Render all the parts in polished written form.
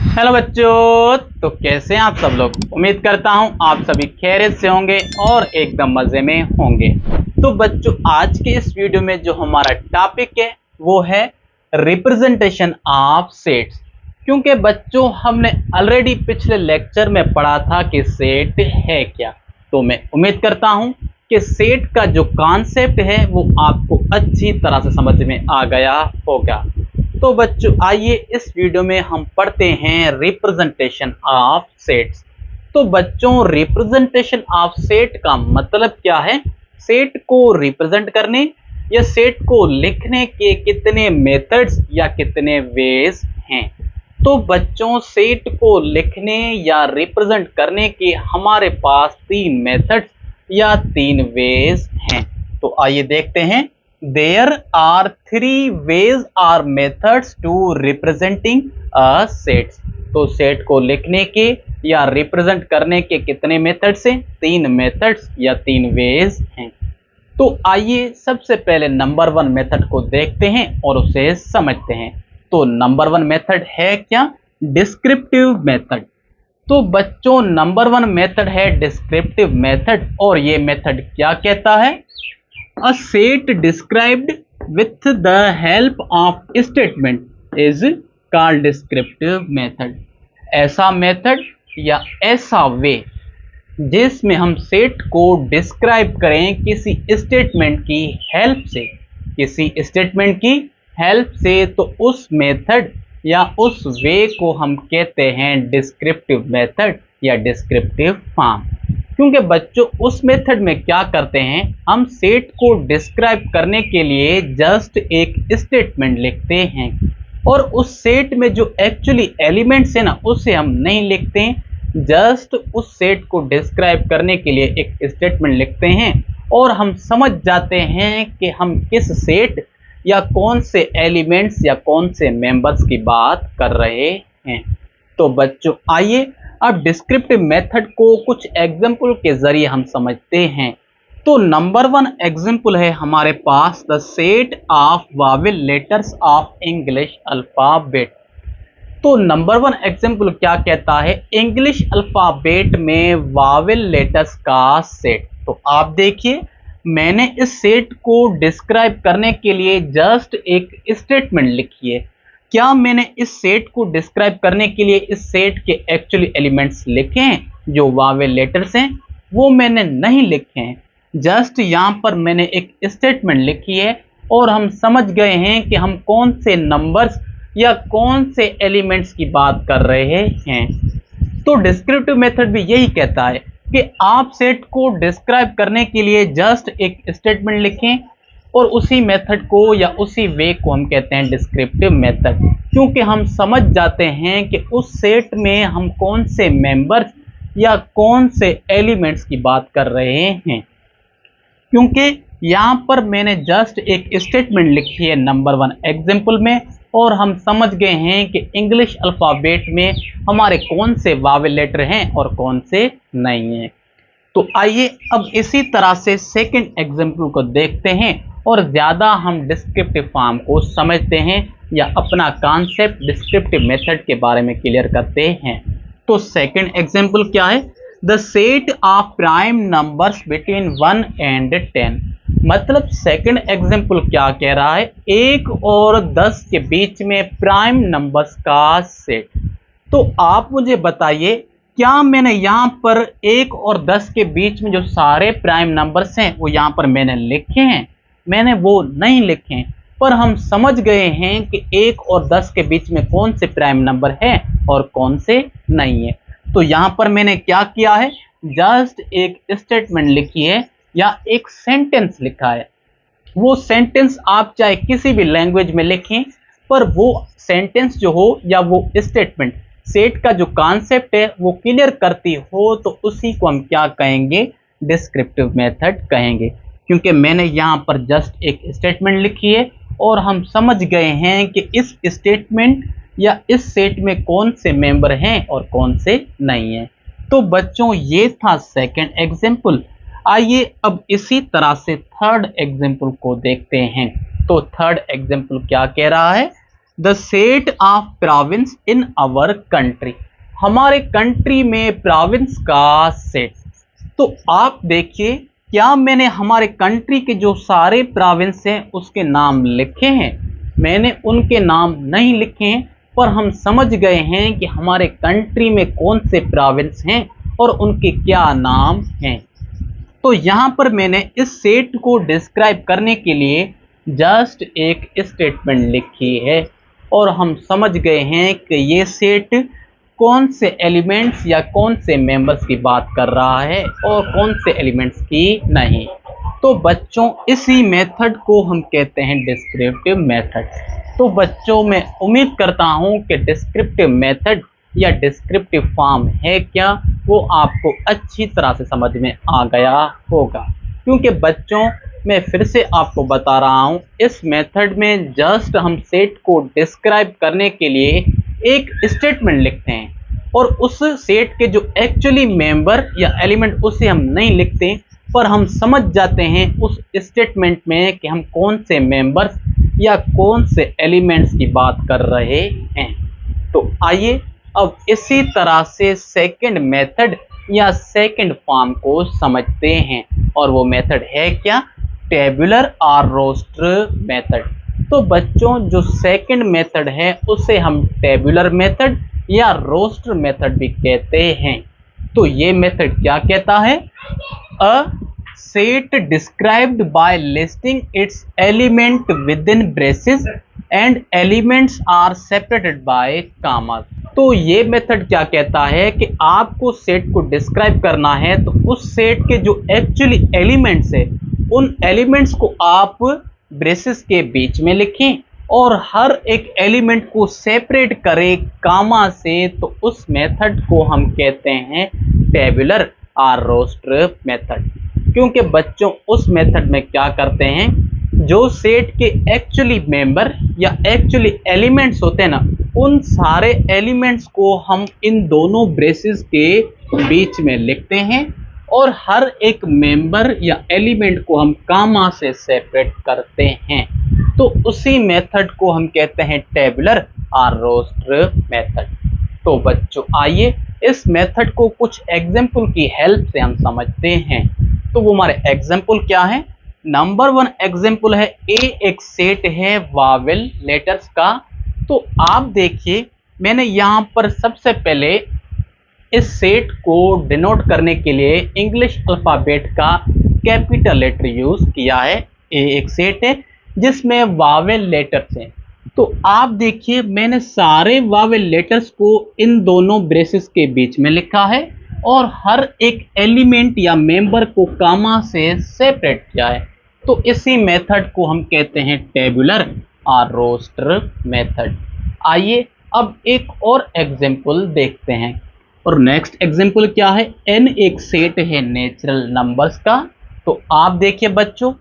Hello बच्चों, तो कैसे हैं आप सब लोग। उम्मीद करता हूं आप सभी खैरियत से होंगे और एकदम मजे में होंगे। तो बच्चों, आज के इस वीडियो में जो हमारा टॉपिक है वो है रिप्रेजेंटेशन ऑफ सेट्स। क्योंकि बच्चों हमने ऑलरेडी पिछले लेक्चर में पढ़ा था कि सेट है क्या। तो मैं उम्मीद करता हूं कि सेट का जो कॉन्सेप्ट है वो आपको अच्छी तरह से समझ में आ गया होगा। तो बच्चों आइए इस वीडियो में हम पढ़ते हैं रिप्रेजेंटेशन ऑफ सेट्स। तो बच्चों, रिप्रेजेंटेशन ऑफ सेट का मतलब क्या है, सेट को रिप्रेजेंट करने या सेट को लिखने के कितने मेथड्स या कितने वेज हैं। तो बच्चों, सेट को लिखने या रिप्रेजेंट करने के हमारे पास 3 मेथड्स या 3 वेज हैं। तो आइए देखते हैं। There are 3 ways or methods to representing a set। तो सेट को लिखने के या रिप्रेजेंट करने के कितने मेथड्स हैं? 3 मेथड्स या 3 वेज हैं। तो आइए सबसे पहले नंबर 1 मेथड को देखते हैं और उसे समझते हैं। तो नंबर 1 मेथड है क्या? Descriptive method. तो बच्चों, नंबर 1 मेथड है डिस्क्रिप्टिव मेथड। और ये मेथड क्या कहता है? A set described with the help of statement is called descriptive method। ऐसा मेथड या ऐसा वे जिसमें हम सेट को डिस्क्राइब करें किसी स्टेटमेंट की हेल्प से, तो उस मेथड या उस वे को हम कहते हैं डिस्क्रिप्टिव मेथड या डिस्क्रिप्टिव फॉर्म। क्योंकि बच्चों उस मेथड में क्या करते हैं, हम सेट को डिस्क्राइब करने के लिए जस्ट एक स्टेटमेंट लिखते हैं और उस सेट में जो एक्चुअली एलिमेंट्स है ना उसे हम नहीं लिखते हैं। जस्ट उस सेट को डिस्क्राइब करने के लिए एक स्टेटमेंट लिखते हैं और हम समझ जाते हैं कि हम किस सेट या कौन से एलिमेंट्स या कौन से मेंबर्स की बात कर रहे हैं। तो बच्चों आइए अब डिस्क्रिप्टिव मेथड को कुछ एग्जाम्पल के जरिए हम समझते हैं। तो नंबर 1 एग्जाम्पल है हमारे पास the set of vowel letters of English alphabet. तो नंबर 1 एग्जाम्पल क्या कहता है? इंग्लिश अल्फाबेट में वावेल लेटर्स का सेट। तो आप देखिए, मैंने इस सेट को डिस्क्राइब करने के लिए जस्ट एक स्टेटमेंट लिखी है। क्या मैंने इस सेट को डिस्क्राइब करने के लिए इस सेट के एक्चुअली एलिमेंट्स लिखे हैं जो वावेल लेटर्स हैं? वो मैंने नहीं लिखे हैं। जस्ट यहाँ पर मैंने एक स्टेटमेंट लिखी है और हम समझ गए हैं कि हम कौन से नंबर्स या कौन से एलिमेंट्स की बात कर रहे हैं। तो डिस्क्रिप्टिव मेथड भी यही कहता है कि आप सेट को डिस्क्राइब करने के लिए जस्ट एक स्टेटमेंट लिखें और उसी मेथड को या उसी वे को हम कहते हैं डिस्क्रिप्टिव मेथड। क्योंकि हम समझ जाते हैं कि उस सेट में हम कौन से मेंबर्स या कौन से एलिमेंट्स की बात कर रहे हैं। क्योंकि यहाँ पर मैंने जस्ट एक स्टेटमेंट लिखी है नंबर 1 एग्जाम्पल में और हम समझ गए हैं कि इंग्लिश अल्फाबेट में हमारे कौन से वावेल लेटर हैं और कौन से नहीं हैं। तो आइए अब इसी तरह से सेकंड एग्जाम्पल को देखते हैं और ज़्यादा हम डिस्क्रिप्टिव फॉर्म को समझते हैं या अपना कॉन्सेप्ट डिस्क्रिप्टिव मेथड के बारे में क्लियर करते हैं। तो सेकंड एग्जाम्पल क्या है? The set of prime numbers between 1 and 10। मतलब सेकंड एग्जाम्पल क्या कह रहा है? 1 और 10 के बीच में प्राइम नंबर्स का सेट। तो आप मुझे बताइए, क्या मैंने यहाँ पर 1 और 10 के बीच में जो सारे प्राइम नंबर्स हैं वो यहाँ पर मैंने लिखे हैं? मैंने वो नहीं लिखे हैं, पर हम समझ गए हैं कि 1 और 10 के बीच में कौन से प्राइम नंबर है और कौन से नहीं है। तो यहाँ पर मैंने क्या किया है? जस्ट एक स्टेटमेंट लिखी है या एक सेंटेंस लिखा है। वो सेंटेंस आप चाहे किसी भी लैंग्वेज में लिखें, पर वो सेंटेंस जो हो या वो स्टेटमेंट सेट का जो कॉन्सेप्ट है वो क्लियर करती हो तो उसी को हम क्या कहेंगे? डिस्क्रिप्टिव मेथड कहेंगे। क्योंकि मैंने यहाँ पर जस्ट एक स्टेटमेंट लिखी है और हम समझ गए हैं कि इस स्टेटमेंट या इस सेट में कौन से मेंबर हैं और कौन से नहीं हैं। तो बच्चों ये था सेकंड एग्जाम्पल। आइए अब इसी तरह से थर्ड एग्जाम्पल को देखते हैं। तो थर्ड एग्जाम्पल क्या कह रहा है? The set of province in our country, हमारे कंट्री में प्रोविंस का सेट। तो आप देखिए, क्या मैंने हमारे कंट्री के जो सारे प्रोविंस हैं उसके नाम लिखे हैं? मैंने उनके नाम नहीं लिखे हैं, पर हम समझ गए हैं कि हमारे कंट्री में कौन से प्रोविंस हैं और उनके क्या नाम हैं। तो यहाँ पर मैंने इस सेट को डिस्क्राइब करने के लिए जस्ट एक स्टेटमेंट लिखी है और हम समझ गए हैं कि ये सेट कौन से एलिमेंट्स या कौन से मेंबर्स की बात कर रहा है और कौन से एलिमेंट्स की नहीं। तो बच्चों, इसी मेथड को हम कहते हैं डिस्क्रिप्टिव मेथड। तो बच्चों, मैं उम्मीद करता हूं कि डिस्क्रिप्टिव मेथड या डिस्क्रिप्टिव फॉर्म है क्या, वो आपको अच्छी तरह से समझ में आ गया होगा। क्योंकि बच्चों, मैं फिर से आपको बता रहा हूं, इस मेथड में जस्ट हम सेट को डिस्क्राइब करने के लिए एक स्टेटमेंट लिखते हैं और उस सेट के जो एक्चुअली मेंबर या एलिमेंट उसे हम नहीं लिखते, पर हम समझ जाते हैं उस स्टेटमेंट में कि हम कौन से मेंबर्स या कौन से एलिमेंट्स की बात कर रहे हैं। तो आइए अब इसी तरह से सेकंड मेथड या सेकंड फॉर्म को समझते हैं, और वो मेथड है क्या? टेबुलर और रोस्टर मेथड। तो बच्चों, जो सेकंड मेथड है उसे हम टेबुलर मेथड या रोस्टर मेथड भी कहते हैं। तो ये मेथड क्या कहता है? A set described by listing its element within braces and elements are separated by comma. तो ये मेथड क्या कहता है कि आपको सेट को डिस्क्राइब करना है, तो उस सेट के जो एक्चुअली एलिमेंट्स है उन एलिमेंट्स को आप ब्रेसेस के बीच में लिखें और हर एक एलिमेंट को सेपरेट करें कामा से। तो उस मेथड को हम कहते हैं टेबुलर और रोस्टर मेथड। क्योंकि बच्चों, उस मेथड में क्या करते हैं, जो सेट के एक्चुअली मेंबर या एक्चुअली एलिमेंट्स होते हैं ना, उन सारे एलिमेंट्स को हम इन दोनों ब्रेसेस के बीच में लिखते हैं और हर एक मेंबर या एलिमेंट को हम कामा से सेपरेट करते हैं। तो उसी मेथड को हम कहते हैं टेबुलर और रोस्टर मेथड। तो बच्चों, आइए इस मेथड को कुछ एग्जाम्पल की हेल्प से हम समझते हैं। तो वो हमारे एग्जाम्पल क्या है? नंबर 1 एग्जाम्पल है, ए एक सेट है वावेल लेटर्स का। तो आप देखिए, मैंने यहाँ पर सबसे पहले इस सेट को डिनोट करने के लिए इंग्लिश अल्फ़ाबेट का कैपिटल लेटर यूज किया है। ए एक सेट है जिसमें वावेल लेटर्स हैं। तो आप देखिए, मैंने सारे वावेल लेटर्स को इन दोनों ब्रेसेस के बीच में लिखा है और हर एक एलिमेंट या मेंबर को कामा से सेपरेट किया है। तो इसी मेथड को हम कहते हैं टेबुलर और रोस्टर मेथड। आइए अब एक और एग्जाम्पल देखते हैं। और नेक्स्ट एग्जाम्पल क्या है? एन एक सेट है नेचुरल नंबर्स का। तो आप देखिए बच्चों,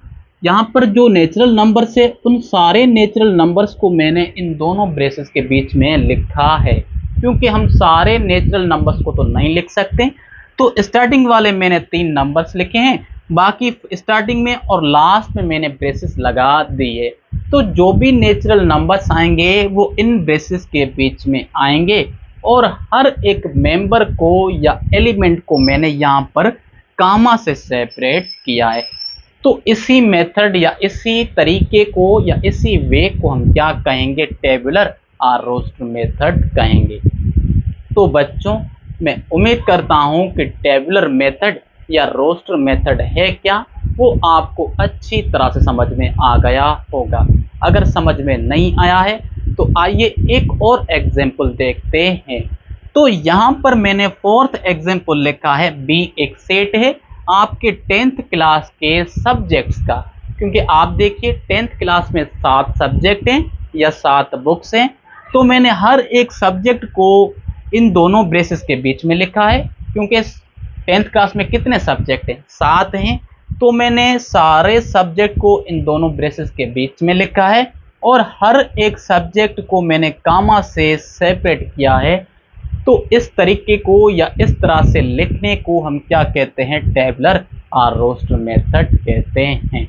यहाँ पर जो नेचुरल नंबर्स है उन सारे नेचुरल नंबर्स को मैंने इन दोनों ब्रेसेस के बीच में लिखा है, क्योंकि हम सारे नेचुरल नंबर्स को तो नहीं लिख सकते। तो स्टार्टिंग वाले मैंने 3 नंबर्स लिखे हैं, बाकी स्टार्टिंग में और लास्ट में मैंने ब्रेसेस लगा दिए। तो जो भी नेचुरल नंबर्स आएंगे वो इन ब्रेसेस के बीच में आएंगे और हर एक मेंबर को या एलिमेंट को मैंने यहाँ पर कामा से सेपरेट किया है। तो इसी मेथड या इसी तरीके को या इसी वे को हम क्या कहेंगे? टेबुलर और रोस्टर मेथड कहेंगे। तो बच्चों, मैं उम्मीद करता हूं कि टेबुलर मेथड या रोस्टर मेथड है क्या, वो आपको अच्छी तरह से समझ में आ गया होगा। अगर समझ में नहीं आया है तो आइए एक और एग्जाम्पल देखते हैं। तो यहाँ पर मैंने 4th एग्जाम्पल लिखा है, बी एक सेट है आपके 10th क्लास के सब्जेक्ट्स का। क्योंकि आप देखिए 10th क्लास में 7 सब्जेक्ट हैं या 7 बुक्स हैं, तो मैंने हर एक सब्जेक्ट को इन दोनों ब्रेसेस के बीच में लिखा है। क्योंकि 10th क्लास में कितने सब्जेक्ट हैं? 7 हैं। तो मैंने सारे सब्जेक्ट को इन दोनों ब्रेसेस के बीच में लिखा है और हर एक सब्जेक्ट को मैंने कामा से सेपरेट किया है। तो इस तरीके को या इस तरह से लिखने को हम क्या कहते हैं? टेबुलर और रोस्टर मेथड कहते हैं।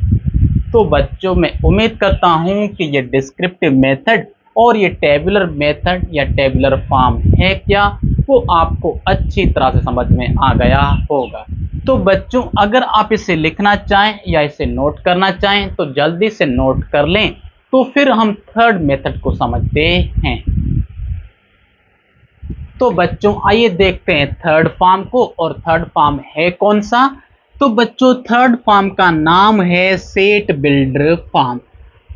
तो बच्चों, मैं उम्मीद करता हूं कि ये डिस्क्रिप्टिव मेथड और ये टेबुलर मेथड या टेबुलर फॉर्म है क्या, वो आपको अच्छी तरह से समझ में आ गया होगा। तो बच्चों अगर आप इसे लिखना चाहें या इसे नोट करना चाहें तो जल्दी से नोट कर लें, तो फिर हम थर्ड मेथड को समझते हैं। तो बच्चों आइए देखते हैं थर्ड फॉर्म को, और थर्ड फॉर्म है कौन सा। तो बच्चों थर्ड फॉर्म का नाम है सेट बिल्डर फॉर्म।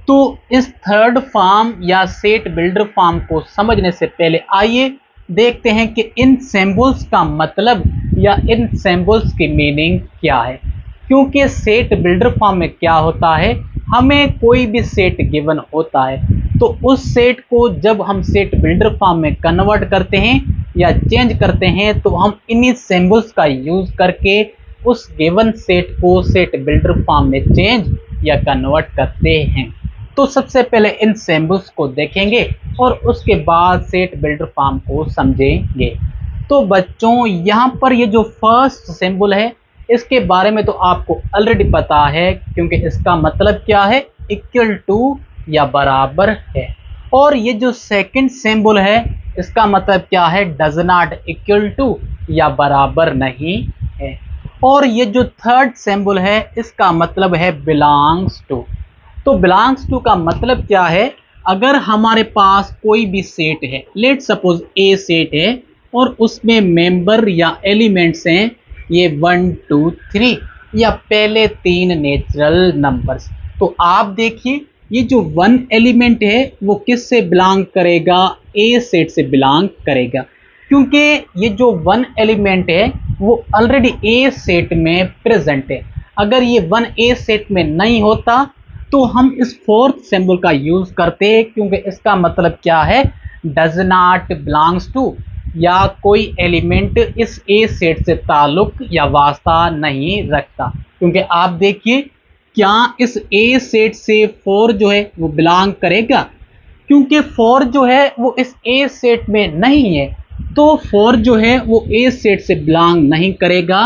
तो इस थर्ड फॉर्म या सेट बिल्डर फॉर्म को समझने से पहले आइए देखते हैं कि इन सिंबल्स का मतलब या इन सिंबल्स की मीनिंग क्या है। क्योंकि सेट बिल्डर फॉर्म में क्या होता है, हमें कोई भी सेट गिवन होता है, तो उस सेट को जब हम सेट बिल्डर फॉर्म में कन्वर्ट करते हैं या चेंज करते हैं, तो हम इन्हीं सिंबल्स का यूज करके उस गिवन सेट को सेट बिल्डर फॉर्म में चेंज या कन्वर्ट करते हैं। तो सबसे पहले इन सिंबल्स को देखेंगे और उसके बाद सेट बिल्डर फॉर्म को समझेंगे। तो बच्चों यहाँ पर ये जो फर्स्ट सिंबल है, इसके बारे में तो आपको ऑलरेडी पता है, क्योंकि इसका मतलब क्या है, इक्वल टू या बराबर है। और ये जो सेकंड सिंबल है, इसका मतलब क्या है, डज नॉट इक्वल टू या बराबर नहीं है। और ये जो थर्ड सिंबल है, इसका मतलब है बिलोंग्स टू। तो बिलोंग्स टू का मतलब क्या है, अगर हमारे पास कोई भी सेट है, लेट सपोज ए सेट है और उसमें मेंबर या एलिमेंट्स हैं ये 1 2 3 या पहले 3 नेचुरल नंबर्स, तो आप देखिए ये जो 1 एलिमेंट है वो किस से बिलोंग करेगा, ए सेट से बिलोंग करेगा, क्योंकि ये जो 1 एलिमेंट है वो ऑलरेडी ए सेट में प्रेजेंट है। अगर ये 1 ए सेट में नहीं होता तो हम इस फोर्थ सिंबल का यूज करते, क्योंकि इसका मतलब क्या है, डज नॉट बिलोंग्स टू, या कोई एलिमेंट इस ए सेट से ताल्लुक या वास्ता नहीं रखता। क्योंकि आप देखिए क्या इस ए सेट से 4 जो है वो बिलोंग करेगा, क्योंकि 4 जो है वो इस ए सेट में नहीं है, तो 4 जो है वो ए सेट से बिलोंग नहीं करेगा,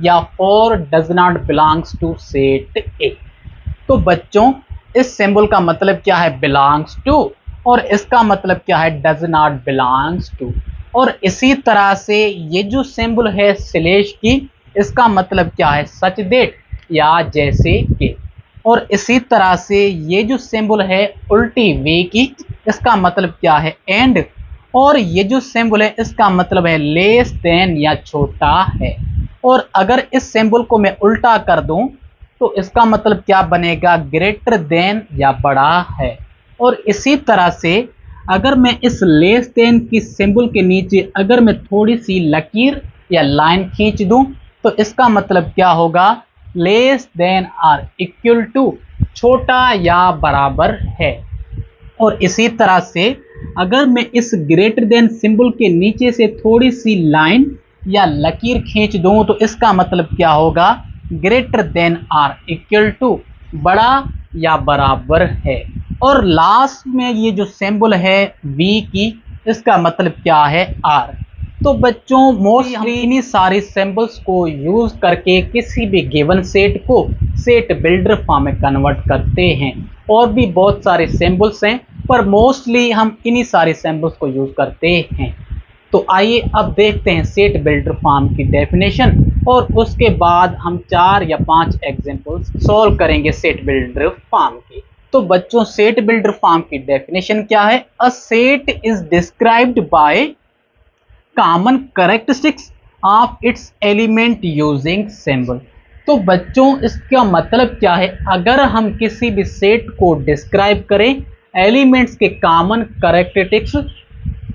या 4 does not belongs to set A. तो बच्चों इस सिंबल का मतलब क्या है, बिलोंग्स टू, और इसका मतलब क्या है, डज नॉट बिलोंग्स टू। और इसी तरह से ये जो सिंबल है स्लैश की, इसका मतलब क्या है, सच दैट या जैसे कि। और इसी तरह से ये जो सिंबल है उल्टी वे की, इसका मतलब क्या है, एंड। और ये जो सिंबल है इसका मतलब है लेस देन या छोटा है। और अगर इस सिंबल को मैं उल्टा कर दूं तो इसका मतलब क्या बनेगा, ग्रेटर देन या बड़ा है। और इसी तरह से अगर मैं इस लेस देन की सिंबल के नीचे अगर मैं थोड़ी सी लकीर या लाइन खींच दूं तो इसका मतलब क्या होगा, less than or equal to, छोटा या बराबर है। और इसी तरह से अगर मैं इस ग्रेटर देन सिंबल के नीचे से थोड़ी सी लाइन या लकीर खींच दूं तो इसका मतलब क्या होगा, greater than or equal to, बड़ा या बराबर है। और लास्ट में ये जो सिंबल है वी की, इसका मतलब क्या है, आर। तो बच्चों मोस्टली इन्हीं सारी सिंबल्स को यूज करके किसी भी गिवन सेट को सेट बिल्डर फॉर्म में कन्वर्ट करते हैं। और भी बहुत सारे सिंबल्स हैं, पर मोस्टली हम इन्हीं सारे सिंबल्स को यूज करते हैं। तो आइए अब देखते हैं सेट बिल्डर फॉर्म की डेफिनेशन, और उसके बाद हम 4 या 5 एग्जांपल्स सॉल्व करेंगे सेट बिल्डर फॉर्म की। तो बच्चों सेट बिल्डर फॉर्म की डेफिनेशन क्या है, a set is described by common characteristics of its element using symbol. तो बच्चों इसका मतलब क्या है, अगर हम किसी भी सेट को डिस्क्राइब करें एलिमेंट्स के कॉमन कैरेक्टरिस्टिक्स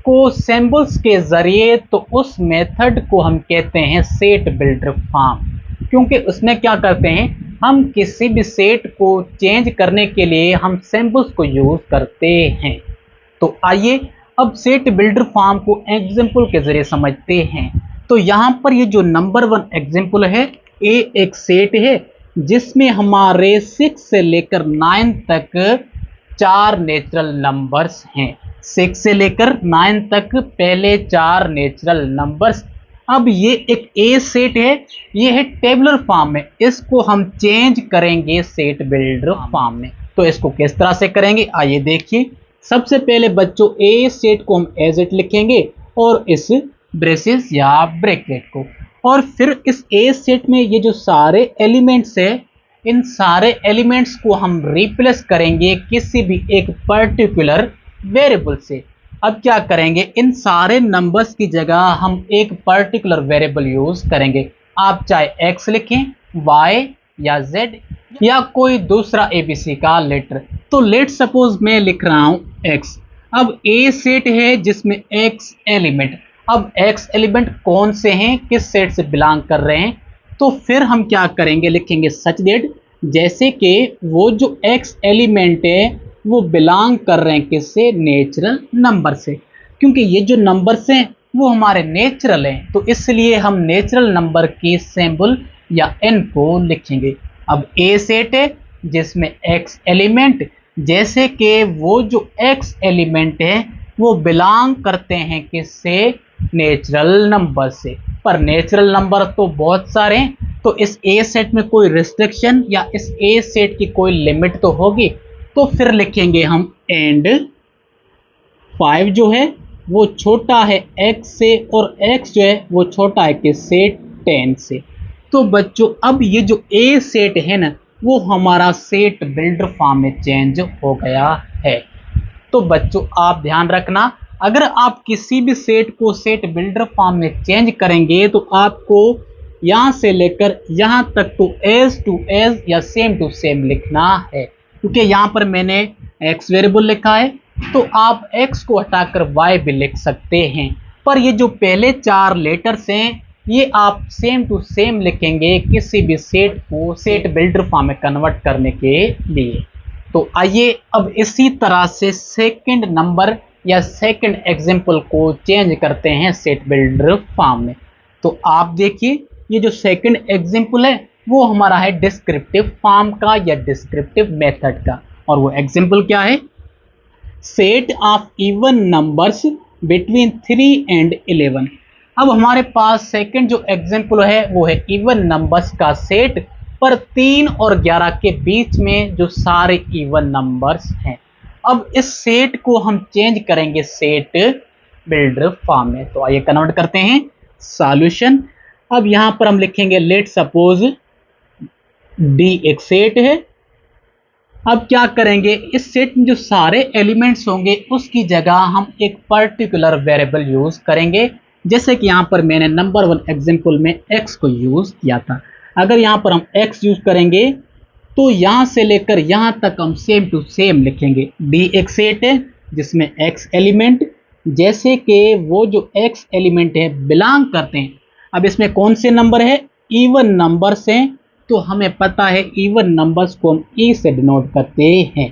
को सिंबल्स के जरिए, तो उस मेथड को हम कहते हैं सेट बिल्डर फॉर्म। क्योंकि उसमें क्या करते हैं, हम किसी भी सेट को चेंज करने के लिए हम सिंबल्स को यूज करते हैं। तो आइए अब सेट बिल्डर फॉर्म को एग्जांपल के जरिए समझते हैं। तो यहाँ पर ये जो नंबर 1 एग्जांपल है, ए एक सेट है जिसमें हमारे 6 से लेकर 9 तक 4 नेचुरल नंबर्स हैं। 6 से लेकर 9 तक पहले 4 नेचुरल नंबर्स। अब ये एक ए सेट है, ये है टेबुलर फॉर्म में, इसको हम चेंज करेंगे सेट बिल्डर फॉर्म में। तो इसको किस तरह से करेंगे, आइए देखिए। सबसे पहले बच्चों ए सेट को हम एज इट लिखेंगे और इस ब्रेसेस या ब्रैकेट को, और फिर इस ए सेट में ये जो सारे एलिमेंट्स है, इन सारे एलिमेंट्स को हम रिप्लेस करेंगे किसी भी एक पर्टिकुलर वेरिएबल से। अब क्या करेंगे, इन सारे नंबर्स की जगह हम एक पर्टिकुलर वेरिएबल यूज करेंगे। आप चाहे x लिखें, y या z या कोई दूसरा एबीसी का लेटर। तो लेट सपोज मैं लिख रहा हूं x। अब ए सेट है जिसमें x एलिमेंट, अब x एलिमेंट कौन से हैं, किस सेट से बिलोंग कर रहे हैं, तो फिर हम क्या करेंगे, लिखेंगे सच दैट जैसे कि वो जो x एलिमेंट है वो बिलोंग कर रहे हैं किससे, नेचुरल नंबर से, क्योंकि ये जो नंबर्स हैं वो हमारे नेचुरल हैं, तो इसलिए हम नेचुरल नंबर की सिंबल या n को लिखेंगे। अब ए सेट है जिसमें x एलिमेंट, जैसे कि वो जो x एलिमेंट है वो बिलोंग करते हैं किससे, नेचुरल नंबर से। पर नेचुरल नंबर तो बहुत सारे हैं, तो इस ए सेट में कोई रिस्ट्रिक्शन या इस ए सेट की कोई लिमिट तो होगी, तो फिर लिखेंगे हम एंड 5 जो है वो छोटा है x से और x जो है वो छोटा है किससे, 10 से। तो बच्चों अब ये जो ए सेट है ना वो हमारा सेट बिल्डर फॉर्म में चेंज हो गया है। तो बच्चों आप ध्यान रखना, अगर आप किसी भी सेट को सेट बिल्डर फॉर्म में चेंज करेंगे तो आपको यहाँ से लेकर यहाँ तक तो एज टू एज या सेम टू सेम लिखना है, क्योंकि यहाँ पर मैंने x वेरिएबल लिखा है तो आप x को हटाकर y भी लिख सकते हैं। पर ये जो पहले 4 लेटर्स हैं ये आप सेम टू सेम लिखेंगे किसी भी सेट को सेट बिल्डर फॉर्म में कन्वर्ट करने के लिए। तो आइए अब इसी तरह से सेकंड नंबर या सेकंड एग्जांपल को चेंज करते हैं सेट बिल्डर फॉर्म में। तो आप देखिए ये जो सेकंड एग्जांपल है वो हमारा है डिस्क्रिप्टिव फॉर्म का या डिस्क्रिप्टिव मेथड का, और वो एग्जांपल क्या है, set of even numbers between 3 and 11। अब हमारे पास सेकंड जो एग्जांपल है वो है इवन नंबर्स का सेट, पर 3 और 11 के बीच में जो सारे इवन नंबर्स हैं। अब इस सेट को हम चेंज करेंगे सेट बिल्डर फॉर्म में। तो आइए कन्वर्ट करते हैं सॉल्यूशन। अब यहां पर हम लिखेंगे लेट सपोज डी एक सेट है। अब क्या करेंगे, इस सेट में जो सारे एलिमेंट्स होंगे उसकी जगह हम एक पर्टिकुलर वेरिएबल यूज करेंगे, जैसे कि यहाँ पर मैंने नंबर 1 एग्जांपल में x को यूज किया था। अगर यहाँ पर हम x यूज करेंगे तो यहाँ से लेकर यहाँ तक हम सेम टू सेम लिखेंगे। डी एक सेट है जिसमें x एलिमेंट, जैसे कि वो जो x एलिमेंट है बिलोंग करते हैं। अब इसमें कौन से नंबर है, इवन नंबर्स हैं, तो हमें पता है इवन नंबर्स को हम e से डिनोट करते हैं।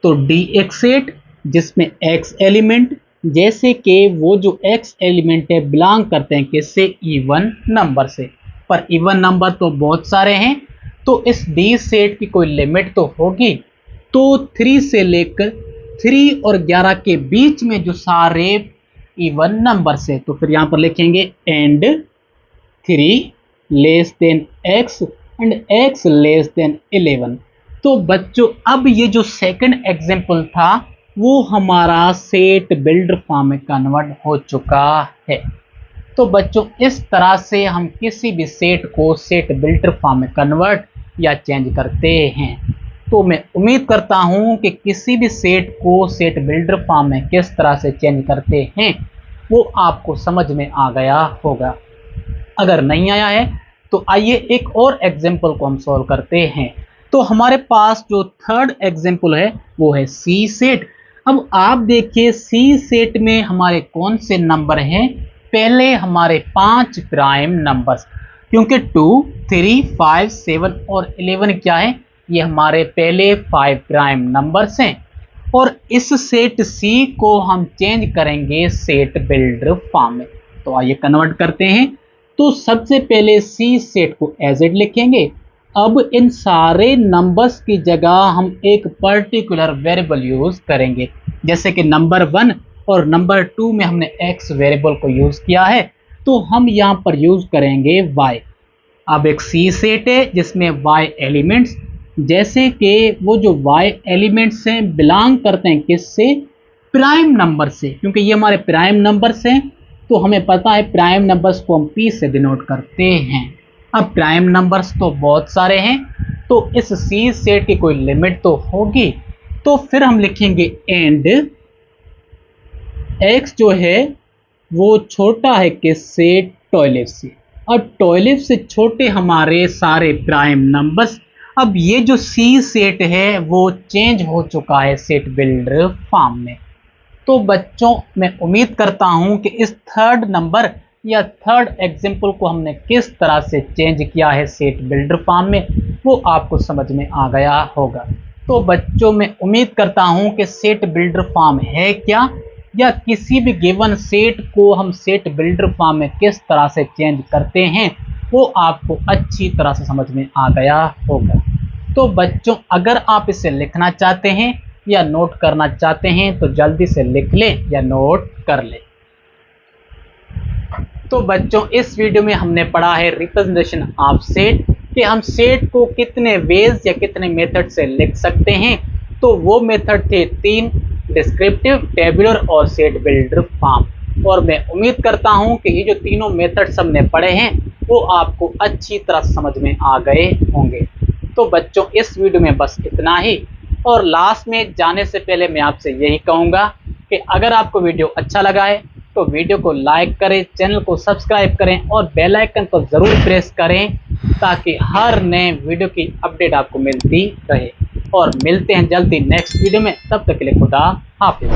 तो डी एक सेट जिसमें x एलिमेंट, जैसे कि वो जो x एलिमेंट है बिलोंग करते हैं किससे, इवन नंबर से। पर इवन नंबर तो बहुत सारे हैं, तो इस डी सेट की कोई लिमिट तो होगी। तो 3 से लेकर 3 और 11 के बीच में जो सारे इवन नंबर से, तो फिर यहाँ पर लिखेंगे and 3 less than x and x less than 11। तो बच्चों अब ये जो सेकंड एग्जांपल था वो हमारा सेट बिल्डर फॉर्म में कन्वर्ट हो चुका है। तो बच्चों इस तरह से हम किसी भी सेट को सेट बिल्डर फॉर्म में कन्वर्ट या चेंज करते हैं। तो मैं उम्मीद करता हूं कि किसी भी सेट को सेट बिल्डर फॉर्म में किस तरह से चेंज करते हैं वो आपको समझ में आ गया होगा। अगर नहीं आया है तो आइए एक और एग्जांपल को हम सॉल्व करते हैं। तो हमारे पास जो थर्ड एग्जांपल है वो है सी सेट। अब आप देखिए सी सेट में हमारे कौन से नंबर हैं, पहले हमारे 5 प्राइम नंबर्स, क्योंकि 2, 3, 5, 7 और 11 क्या है, ये हमारे पहले 5 प्राइम नंबर्स हैं। और इस सेट सी को हम चेंज करेंगे सेट बिल्डर फॉर्म में। तो आइए कन्वर्ट करते हैं। तो सबसे पहले सी सेट को एज इट लिखेंगे। अब इन सारे नंबर्स की जगह हम एक पर्टिकुलर वेरिएबल यूज करेंगे, जैसे कि नंबर 1 और नंबर 2 में हमने x वेरिएबल को यूज किया है, तो हम यहाँ पर यूज करेंगे y। अब एक सी सेट है जिसमें y एलिमेंट्स, जैसे कि वो जो y एलिमेंट्स हैं बिलोंग करते हैं किससे, प्राइम नंबर से, क्योंकि ये हमारे प्राइम नंबर्स हैं तो हमें पता है प्राइम नंबर्स को हम p से डिनोट करते हैं। अब प्राइम नंबर्स तो बहुत सारे हैं तो इस सी सेट की कोई लिमिट तो होगी, तो फिर हम लिखेंगे एंड x जो है वो छोटा है किससे, 12 से, और 12 से छोटे हमारे सारे प्राइम नंबर्स। अब ये जो सी सेट है वो चेंज हो चुका है सेट बिल्डर फॉर्म में। तो बच्चों मैं उम्मीद करता हूं कि इस थर्ड नंबर या थर्ड एग्जाम्पल को हमने किस तरह से चेंज किया है सेट बिल्डर फॉर्म में वो आपको समझ में आ गया होगा। तो बच्चों मैं उम्मीद करता हूं कि सेट बिल्डर फॉर्म है क्या, या किसी भी गिवन सेट को हम सेट बिल्डर फॉर्म में किस तरह से चेंज करते हैं वो आपको अच्छी तरह से समझ में आ गया होगा। तो बच्चों अगर आप इसे लिखना चाहते हैं या नोट करना चाहते हैं तो जल्दी से लिख लें या नोट कर लें। तो बच्चों इस वीडियो में हमने पढ़ा है रिप्रेजेंटेशन ऑफ सेट, कि हम सेट को कितने वेज या कितने मेथड से लिख सकते हैं। तो वो मेथड थे 3, डिस्क्रिप्टिव, टेबुलर और सेट बिल्डर फॉर्म। और मैं उम्मीद करता हूं कि ये जो तीनों मेथड्स हमने पढ़े हैं वो आपको अच्छी तरह समझ में आ गए होंगे। तो बच्चों इस वीडियो में बस इतना ही, और लास्ट में जाने से पहले मैं आपसे यही कहूँगा कि अगर आपको वीडियो अच्छा लगा है तो वीडियो को लाइक करें, चैनल को सब्सक्राइब करें और बेल आइकन को ज़रूर प्रेस करें ताकि हर नए वीडियो की अपडेट आपको मिलती रहे। और मिलते हैं जल्दी नेक्स्ट वीडियो में, तब तक के लिए खुदा हाफिज़।